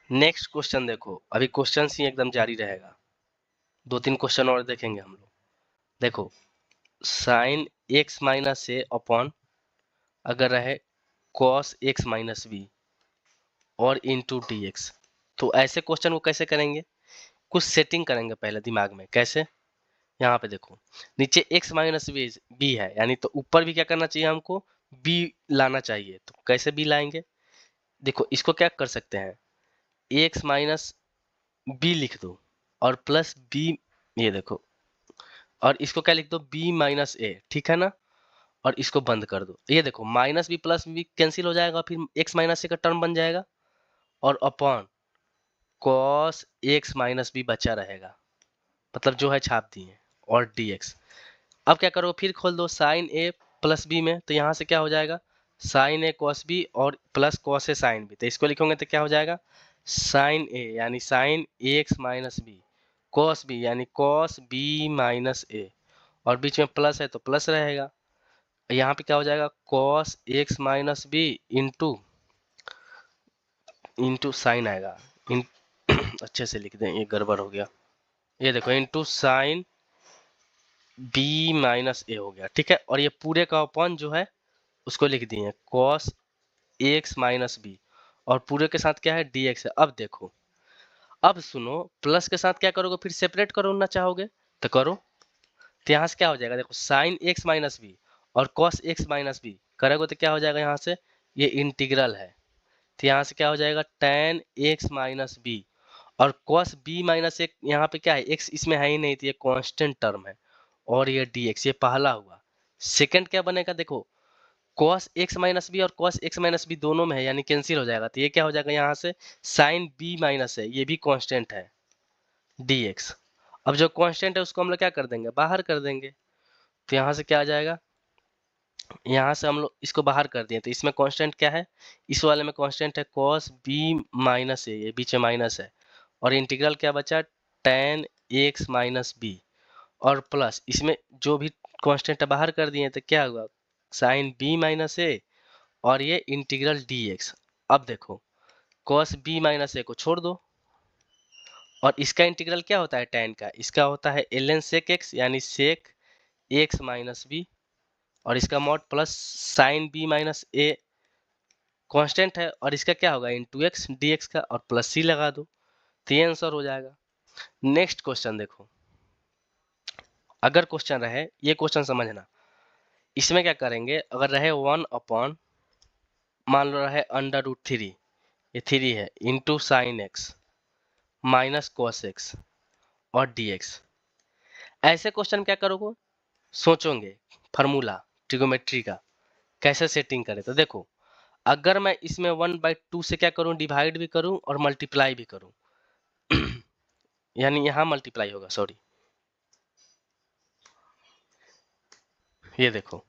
नेक्स्ट क्वेश्चन देखो अभी क्वेश्चन ही एकदम जारी रहेगा, 2-3 क्वेश्चन और देखेंगे हम लोग। देखो साइन एक्स माइनस ए अपॉन अगर रहे कॉस एक्स माइनस बी और इंटू डी एक्स। तो ऐसे क्वेश्चन को कैसे करेंगे, कुछ सेटिंग करेंगे पहले दिमाग में। कैसे, यहाँ पे देखो नीचे x माइनस बी है, यानी तो ऊपर भी क्या करना चाहिए हमको, b लाना चाहिए। तो कैसे b लाएंगे, देखो इसको क्या कर सकते हैं, x माइनस बी लिख दो और प्लस b, ये देखो, और इसको क्या लिख दो, b माइनस ए, ठीक है ना। और इसको बंद कर दो, ये देखो minus b plus b cancel हो जाएगा, फिर x माइनस ए का टर्म बन जाएगा और upon cos x minus b बचा रहेगा, मतलब जो है छाप दिए, और dx। अब क्या करो, फिर खोल दो साइन ए प्लस बी में, तो यहाँ से क्या हो जाएगा, साइन ए कॉस बी और प्लस कॉस ए साइन बी। तो इसको लिखोगे तो क्या हो जाएगा, साइन ए यानी sine x minus B, cos B यानी कॉस बी माइनस ए, और बीच में प्लस है तो प्लस रहेगा। यहाँ पे क्या हो जाएगा, cos x minus B into into sine आएगा इन अच्छे से लिख दें, ये गड़बड़ हो गया, ये देखो इंटू साइन बी माइनस ए हो गया, ठीक है। और ये पूरे का अपॉन जो है उसको लिख दिए कॉस एक्स माइनस बी, और पूरे के साथ क्या है डी एक्स है। अब देखो, अब सुनो, प्लस के साथ क्या करोगे, फिर सेपरेट करना चाहोगे तो करो। तो यहाँ से क्या हो जाएगा, देखो साइन एक्स माइनस बी और कॉस एक्स माइनस बी करोगे तो क्या हो जाएगा, यहाँ से ये इंटीग्रल है, तो यहाँ से क्या हो जाएगा tan एक्स माइनस बी, और कॉस बी माइनस एक, यहाँ पे क्या है एक्स इसमें है ही नहीं, तो ये कांस्टेंट टर्म है, और ये dx, ये पहला हुआ। सेकंड क्या बनेगा, देखो cos x माइनस बी और cos x माइनस बी दोनों में है, यानी कैंसिल हो जाएगा, तो ये क्या हो जाएगा, यहाँ से sin b माइनस है, ये भी कांस्टेंट है dx। अब जो कांस्टेंट है उसको हम लोग क्या कर देंगे, बाहर कर देंगे। तो यहाँ से क्या आ जाएगा, यहाँ से हम लोग इसको बाहर कर दिए, तो इसमें कांस्टेंट क्या है, इस वाले में कांस्टेंट है cos b माइनस है, ये बीच में माइनस है, और इंटीग्रल क्या बचा, tan x माइनस बी, और प्लस इसमें जो भी कांस्टेंट है बाहर कर दिए, तो क्या हुआ, साइन b माइनस ए, और ये इंटीग्रल dx। अब देखो cos b माइनस ए को छोड़ दो, और इसका इंटीग्रल क्या होता है tan का, इसका होता है ln sec x, यानी sec x माइनस बी, और इसका mod plus sign b minus a constant है, और इसका क्या होगा इंटू एक्स dx का, और प्लस c लगा दो, तो ये आंसर हो जाएगा। नेक्स्ट क्वेश्चन देखो, अगर क्वेश्चन रहे, ये क्वेश्चन समझना, इसमें क्या करेंगे, अगर रहे 1 अपॉन, मान लो रहे अंडर रूट 3, ये 3 है, into sine x minus cos x और dx। ऐसे क्वेश्चन क्या करोगे, सोचोगे फार्मूला ट्रिगोमेट्री का कैसे सेटिंग करें। तो देखो, अगर मैं इसमें 1/2 से क्या करूं, डिवाइड भी करूं और मल्टीप्लाई भी करूं यानी यहाँ मल्टीप्लाई होगा, सॉरी, ये देखो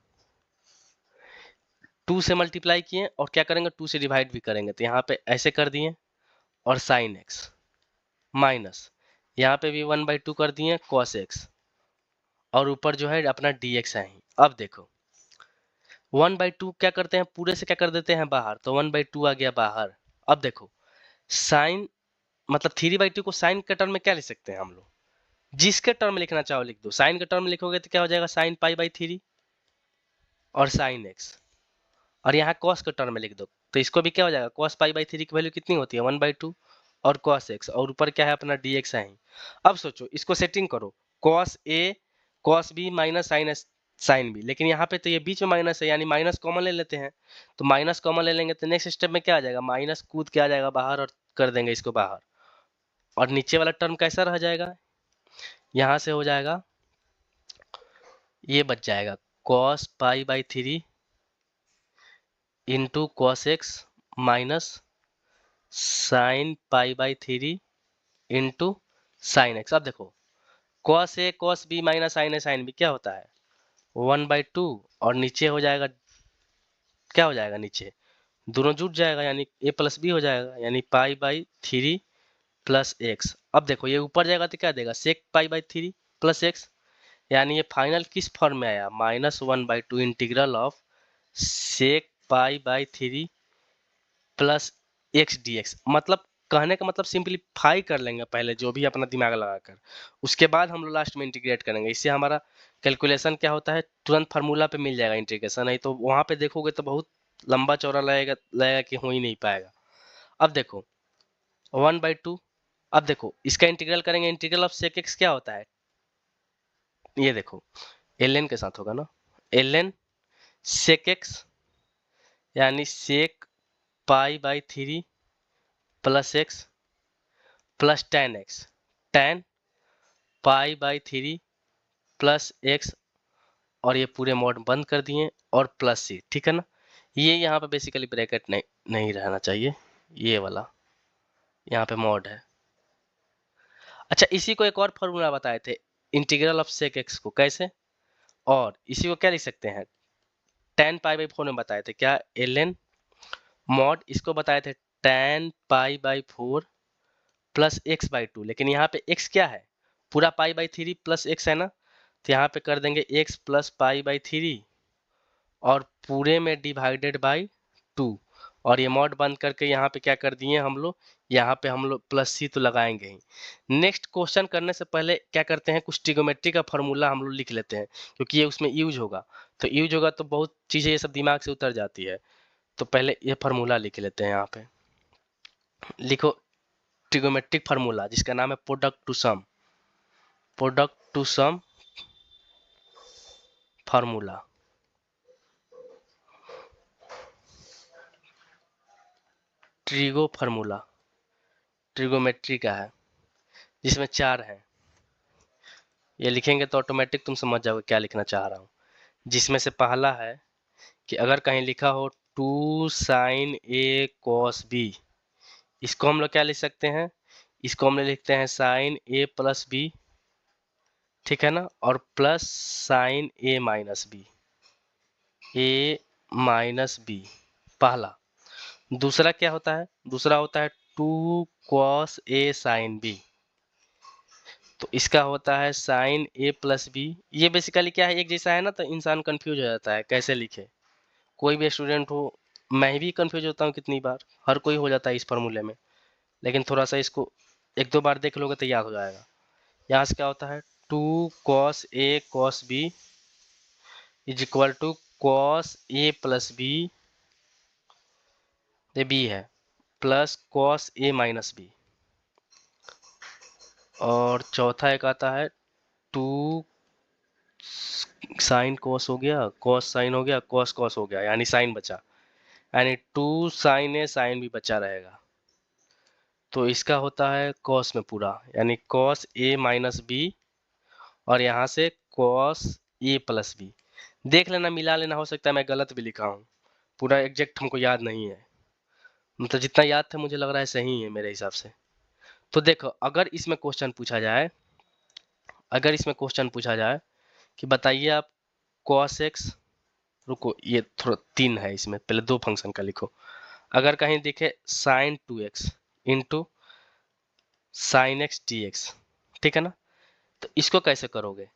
2 से मल्टीप्लाई किए और क्या करेंगे 2 से डिवाइड भी करेंगे, तो यहाँ पे ऐसे कर दिए, और साइन एक्स माइनस यहाँ पे भी 1/2 कर दिए कॉस एक्स, और ऊपर जो है अपना dx है ही। अब देखो 1/2 क्या करते हैं, पूरे से क्या कर देते हैं बाहर, तो 1/2 आ गया बाहर। अब देखो साइन, मतलब 3/2 को साइन के टर्म में क्या लिख सकते हैं हम लोग, जिसके टर्म में लिखना चाहो लिख दो। साइन के टर्म में लिखोगे तो क्या हो जाएगा, साइन पाई/3 और साइन एक्स, और यहाँ कॉस के टर्म में लिख दो, तो इसको भी क्या हो जाएगा, कॉस पाई/3 की वैल्यू कितनी होती है 1/2, और कॉस एक्स, और ऊपर क्या है अपना dx है ही। अब सोचो इसको सेटिंग करो, कॉस ए cos B minus sine s sine b, लेकिन यहाँ पे तो ये बीच में माइनस है, यानी माइनस कॉमन ले लेते हैं। तो माइनस कॉमन ले लेंगे तो नेक्स्ट स्टेप में क्या आ जाएगा, माइनस कूद के आ जाएगा बाहर, और कर देंगे इसको बाहर, और नीचे वाला टर्म कैसा रह जाएगा, यहाँ से हो जाएगा, ये बच जाएगा कॉस पाई/3 into cos x minus sine पाई/3 इंटू साइन एक्स। अब देखो cos A cos B minus sine a sine b क्या होता है 1/2, और नीचे हो जाएगा, क्या हो जाएगा नीचे दोनों जुट जाएगा, यानी a प्लस बी हो जाएगा, यानी पाई/3 प्लस एक्स। अब देखो ये ऊपर जाएगा तो क्या देगा, सेक पाई/3 प्लस एक्स, यानी ये फाइनल किस फॉर्म में आया, -1/2 इंटीग्रल ऑफ सेक पाई/3 प्लस एक्स dx। मतलब कहने का मतलब सिंपलीफाई कर लेंगे पहले जो भी अपना दिमाग लगाकर, उसके बाद हम लोग लास्ट में इंटीग्रेट करेंगे। इससे हमारा कैलकुलेशन क्या होता है, तुरंत फार्मूला पे मिल जाएगा इंटीग्रेशन, नहीं तो वहां पे देखोगे तो बहुत लंबा चौड़ा लगेगा लगेगा कि हो ही नहीं पाएगा। अब देखो 1/2, अब देखो इसका इंटीग्रल करेंगे, इंटीग्रल ऑफ सेक एक्स क्या होता है, ये देखो ln के साथ होगा ना, ln सेक एक्स यानी sec π/3 plus x plus tan x, tan π/3 plus x, और ये पूरे मॉड बंद कर दिए और प्लस सी, ठीक है ना। ये यहाँ पे बेसिकली ब्रैकेट नहीं रहना चाहिए, ये वाला यहाँ पे मॉड है। अच्छा इसी को एक और फॉर्मूला बताए थे इंटीग्रल ऑफ सेक एक्स को, कैसे, और इसी को क्या लिख सकते हैं, tan π/4 में बताए थे क्या, ln मॉड, इसको बताए थे tan π/4 प्लस x/2, लेकिन यहाँ पे x क्या है, पूरा π/3 प्लस x है ना, तो यहाँ पे कर देंगे x प्लस π/3 और पूरे में डिवाइडेड बाई 2, और ये मॉड बंद करके यहाँ पे क्या कर दिए हम लोग, यहाँ पे हम लोग प्लस सी तो लगाएंगे ही। नेक्स्ट क्वेश्चन करने से पहले क्या करते हैं, कुछ ट्रिग्नोमेट्री का फॉर्मूला हम लोग लिख लेते हैं, क्योंकि ये उसमें यूज होगा, तो यूज होगा तो बहुत चीज़ें ये सब दिमाग से उतर जाती है। तो पहले ये फार्मूला लिख लेते हैं, यहाँ पे लिखो ट्रिग्नोमेट्रिक फार्मूला जिसका नाम है product to sum, product to sum formula. Trigo formula trigonometry का है, जिसमें 4 है, ये लिखेंगे तो ऑटोमेटिक तुम समझ जाओगे क्या लिखना चाह रहा हूँ। जिसमें से पहला है कि अगर कहीं लिखा हो 2 साइन ए कॉस बी, इसको हम लोग क्या लिख सकते हैं, इसको हम लोग लिखते हैं साइन ए प्लस बी, ठीक है ना, और प्लस साइन ए माइनस बी, ए माइनस बी पहला। दूसरा क्या होता है, दूसरा होता है 2 कॉस ए साइन बी, तो इसका होता है साइन ए प्लस बी। ये बेसिकली क्या है, एक जैसा है ना, तो इंसान कंफ्यूज हो जाता है कैसे लिखे, कोई भी स्टूडेंट हो, मैं भी कंफ्यूज होता हूँ कितनी बार, हर कोई हो जाता है इस फॉर्मूले में, लेकिन थोड़ा सा इसको एक दो बार देख लोगे तो याद हो जाएगा। यहाँ से क्या होता है 2 cos A cos B is equal to cos A plus B, ये बी है, plus cos A minus B, और चौथा एक आता है 2 साइन कॉस हो गया, कॉस साइन हो गया, कॉस कॉस हो गया, यानी साइन बचा, यानी 2 साइन ए साइन भी बचा रहेगा, तो इसका होता है कॉस में पूरा, यानी कॉस ए माइनस बी, और यहाँ से कॉस ए प्लस बी। देख लेना, मिला लेना, हो सकता है मैं गलत भी लिखा हूँ, पूरा एग्जैक्ट हमको याद नहीं है, मतलब जितना याद था मुझे लग रहा है सही है मेरे हिसाब से। तो देखो अगर इसमें क्वेश्चन पूछा जाए, अगर इसमें क्वेश्चन पूछा जाए कि बताइए आप कॉस एक्स, रुको ये थोड़ा 3 है इसमें, पहले 2 फंक्शन का लिखो, अगर कहीं दिखे sine 2x into sine x d x, ठीक है ना, तो इसको कैसे करोगे,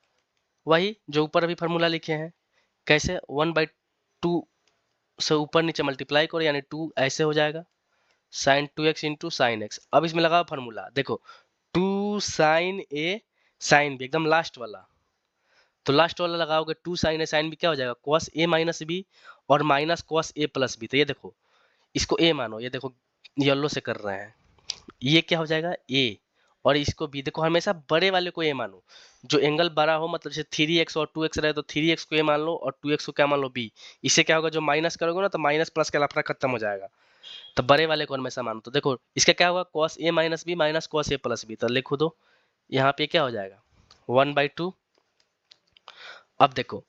वही जो ऊपर अभी फार्मूला लिखे हैं, कैसे 1/2 से ऊपर नीचे मल्टीप्लाई करो, यानी 2 ऐसे हो जाएगा sign 2x into sine x. अब इसमें लगाओ फार्मूला, देखो 2 साइन ए साइन बी, एकदम लास्ट वाला, तो लास्ट वाला लगाओगे 2 साइन ए साइन बी, क्या हो जाएगा कॉस ए माइनस बी और minus cos A plus B, तो ये देखो इसको ए मानो, ये देखो येलो से कर रहे हैं, ये क्या हो जाएगा ए, और इसको बी, देखो हमेशा बड़े वाले को ए मानो, जो एंगल बड़ा हो, मतलब जैसे 3x और 2x रहे तो 3x को ए मान लो और 2x को क्या मान लो बी, इससे क्या होगा जो माइनस करोगे ना तो माइनस प्लस का लफड़ा खत्म हो जाएगा, तो बड़े वाले को हमेशा मानो, तो देखो इसका क्या होगा cos A minus B minus cos A plus B, तो लिखो दो यहाँ पे क्या हो जाएगा 1/2। अब देखो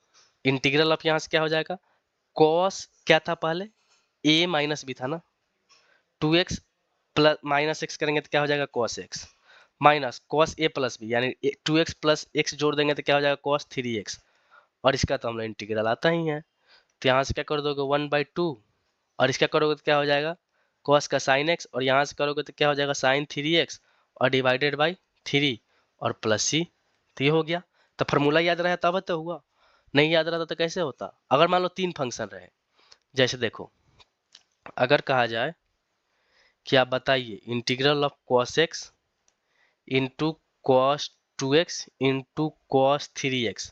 इंटीग्रल ऑफ यहाँ से क्या हो जाएगा, कॉस क्या था पहले, ए माइनस बी था ना, 2x प्लस माइनस एक्स करेंगे तो क्या हो जाएगा cos x, minus cos A plus B, यानी 2x प्लस एक्स जोड़ देंगे तो क्या हो जाएगा कॉस 3x, और इसका तो हम लोग इंटीग्रल आता ही है, तो यहाँ से क्या कर दोगे 1/2, और इसका करोगे तो क्या हो जाएगा कॉस का साइन एक्स, और यहाँ से करोगे तो क्या हो जाएगा साइन 3x और डिवाइडेड बाई 3 और प्लस सी, तो ये हो गया। तो फार्मूला याद रहा तब तो हुआ, नहीं याद रहता तो कैसे होता, अगर मान लो 3 फंक्शन रहे, जैसे देखो अगर कहा जाए कि आप बताइए integral of cos x into cos 2x into cos 3x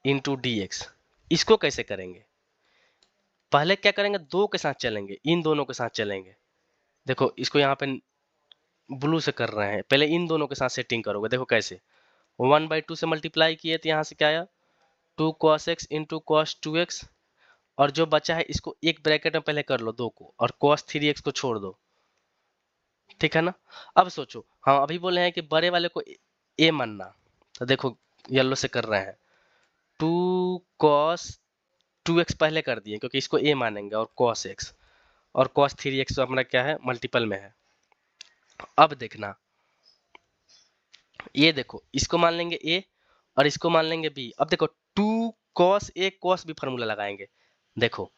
into d x, इसको कैसे करेंगे, पहले क्या करेंगे, दो के साथ चलेंगे, इन दोनों के साथ चलेंगे। देखो इसको यहाँ पे ब्लू से कर रहे हैं, पहले इन दोनों के साथ सेटिंग करोगे। देखो कैसे, 1/2 से मल्टीप्लाई किए तो यहाँ से क्या आया, 2 cos x into cos 2x, और जो बचा है इसको एक ब्रैकेट में पहले कर लो, दो को, और cos 3x को छोड़ दो, ठीक है ना। अब सोचो, हम अभी बोले हैं कि बड़े वाले को ए मानना, तो देखो येलो से कर रहे हैं, 2 cos 2x पहले कर दिए क्योंकि इसको ए मानेंगे, और cos x, और cos 3x तो अपना क्या है, मल्टीपल में है। अब देखना, ये देखो इसको मान लेंगे a और इसको मान लेंगे b। अब देखो 2 cos a cos b formula लगाएंगे। देखो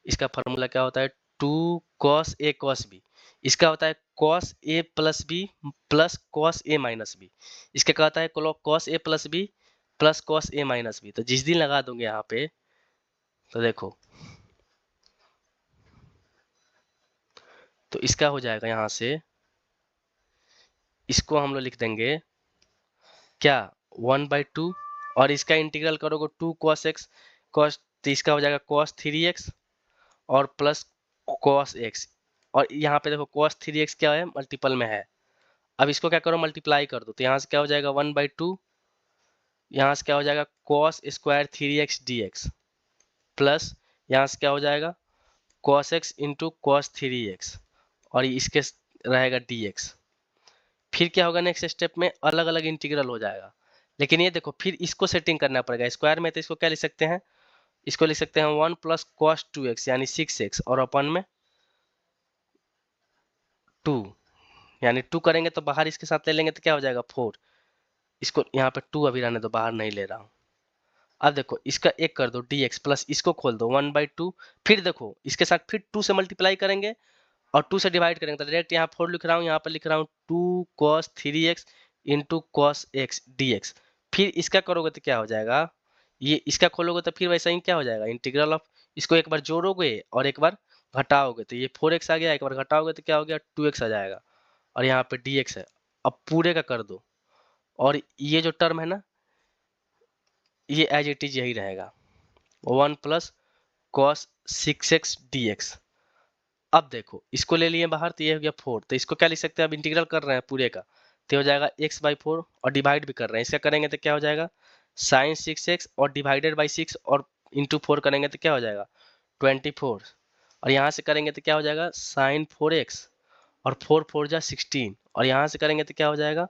इसका फार्मूला क्या होता है, 2 cos a cos b, इसका होता है cos a plus b plus cos a minus b, इसका क्या होता है, cos a plus b plus cos a minus b। तो जिस दिन लगा दोगे यहाँ पे, तो देखो तो इसका हो जाएगा, यहाँ से इसको हम लोग लिख देंगे क्या, 1/2, और इसका इंटीग्रल करोगे 2 cos x cos, तो इसका हो जाएगा cos 3x और प्लस cos x, और यहाँ पे देखो cos 3x क्या है, मल्टीपल में है। अब इसको क्या करो, मल्टीप्लाई कर दो, तो यहाँ से क्या हो जाएगा 1/2, यहाँ से क्या हो जाएगा cos square 3x dx, plus यहाँ से क्या हो जाएगा cos x into cos 3x, और इसके रहेगा dx। फिर क्या होगा, नेक्स्ट स्टेप में अलग अलग इंटीग्रल हो जाएगा। लेकिन ये देखो फिर इसको सेटिंग करना पड़ेगा, स्क्वायर में तो इसको क्या लिख सकते हैं, इसको लिख सकते हैं 1 प्लस cos 2x यानी 6x, और अपन में 2, यानी 2 करेंगे तो बाहर इसके साथ ले लेंगे तो क्या हो जाएगा 4, इसको यहाँ पे 2 अभी रहने दो, बाहर नहीं ले रहा हूँ। अब देखो इसका एक कर दो dx, प्लस इसको खोल दो 1/2, फिर देखो इसके साथ फिर 2 से मल्टीप्लाई करेंगे और 2 से डिवाइड करेंगे, तो डायरेक्ट यहाँ 4 लिख रहा हूँ, यहाँ पर लिख रहा हूँ 2 cos 3x into cos x dx। फिर इसका करोगे तो क्या हो जाएगा, ये इसका खोलोगे तो फिर वैसा ही क्या हो जाएगा, इंटीग्रल ऑफ, इसको एक बार जोड़ोगे और एक बार घटाओगे तो ये 4x आ गया, एक बार घटाओगे तो क्या हो गया 2x आ जाएगा, और यहाँ पे dx है। अब पूरे का कर दो, और ये जो टर्म है ना, ये एज इट इज यही रहेगा, 1 प्लस cos 6x dx। अब देखो इसको ले लिए बाहर तो ये हो गया 4, तो इसको क्या लिख सकते हैं, अब इंटीग्रल कर रहे हैं पूरे का, तो हो जाएगा x/4, और डिवाइड भी कर रहे हैं, इसका करेंगे तो क्या हो जाएगा sin 6x, और डिवाइडेड बाई 6 और इंटू 4 करेंगे तो क्या हो जाएगा 24, और यहाँ से करेंगे तो क्या हो जाएगा sin 4x, और 4 4 जा 16, और यहाँ से करेंगे तो क्या हो जाएगा,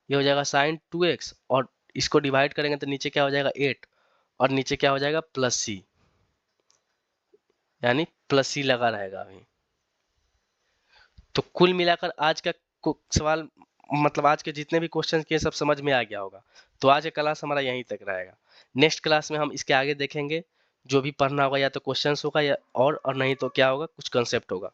ये हो जाएगा sin 2x, और इसको डिवाइड करेंगे तो नीचे क्या हो जाएगा 8, और नीचे क्या हो जाएगा प्लस c, यानी प्लस c लगा रहेगा अभी। तो कुल मिलाकर आज का सवाल, मतलब आज के जितने भी क्वेश्चन किए सब समझ में आ गया होगा। तो आज का क्लास हमारा यहीं तक रहेगा, नेक्स्ट क्लास में हम इसके आगे देखेंगे, जो भी पढ़ना होगा या तो क्वेश्चंस होगा या और नहीं तो क्या होगा, कुछ कंसेप्ट होगा।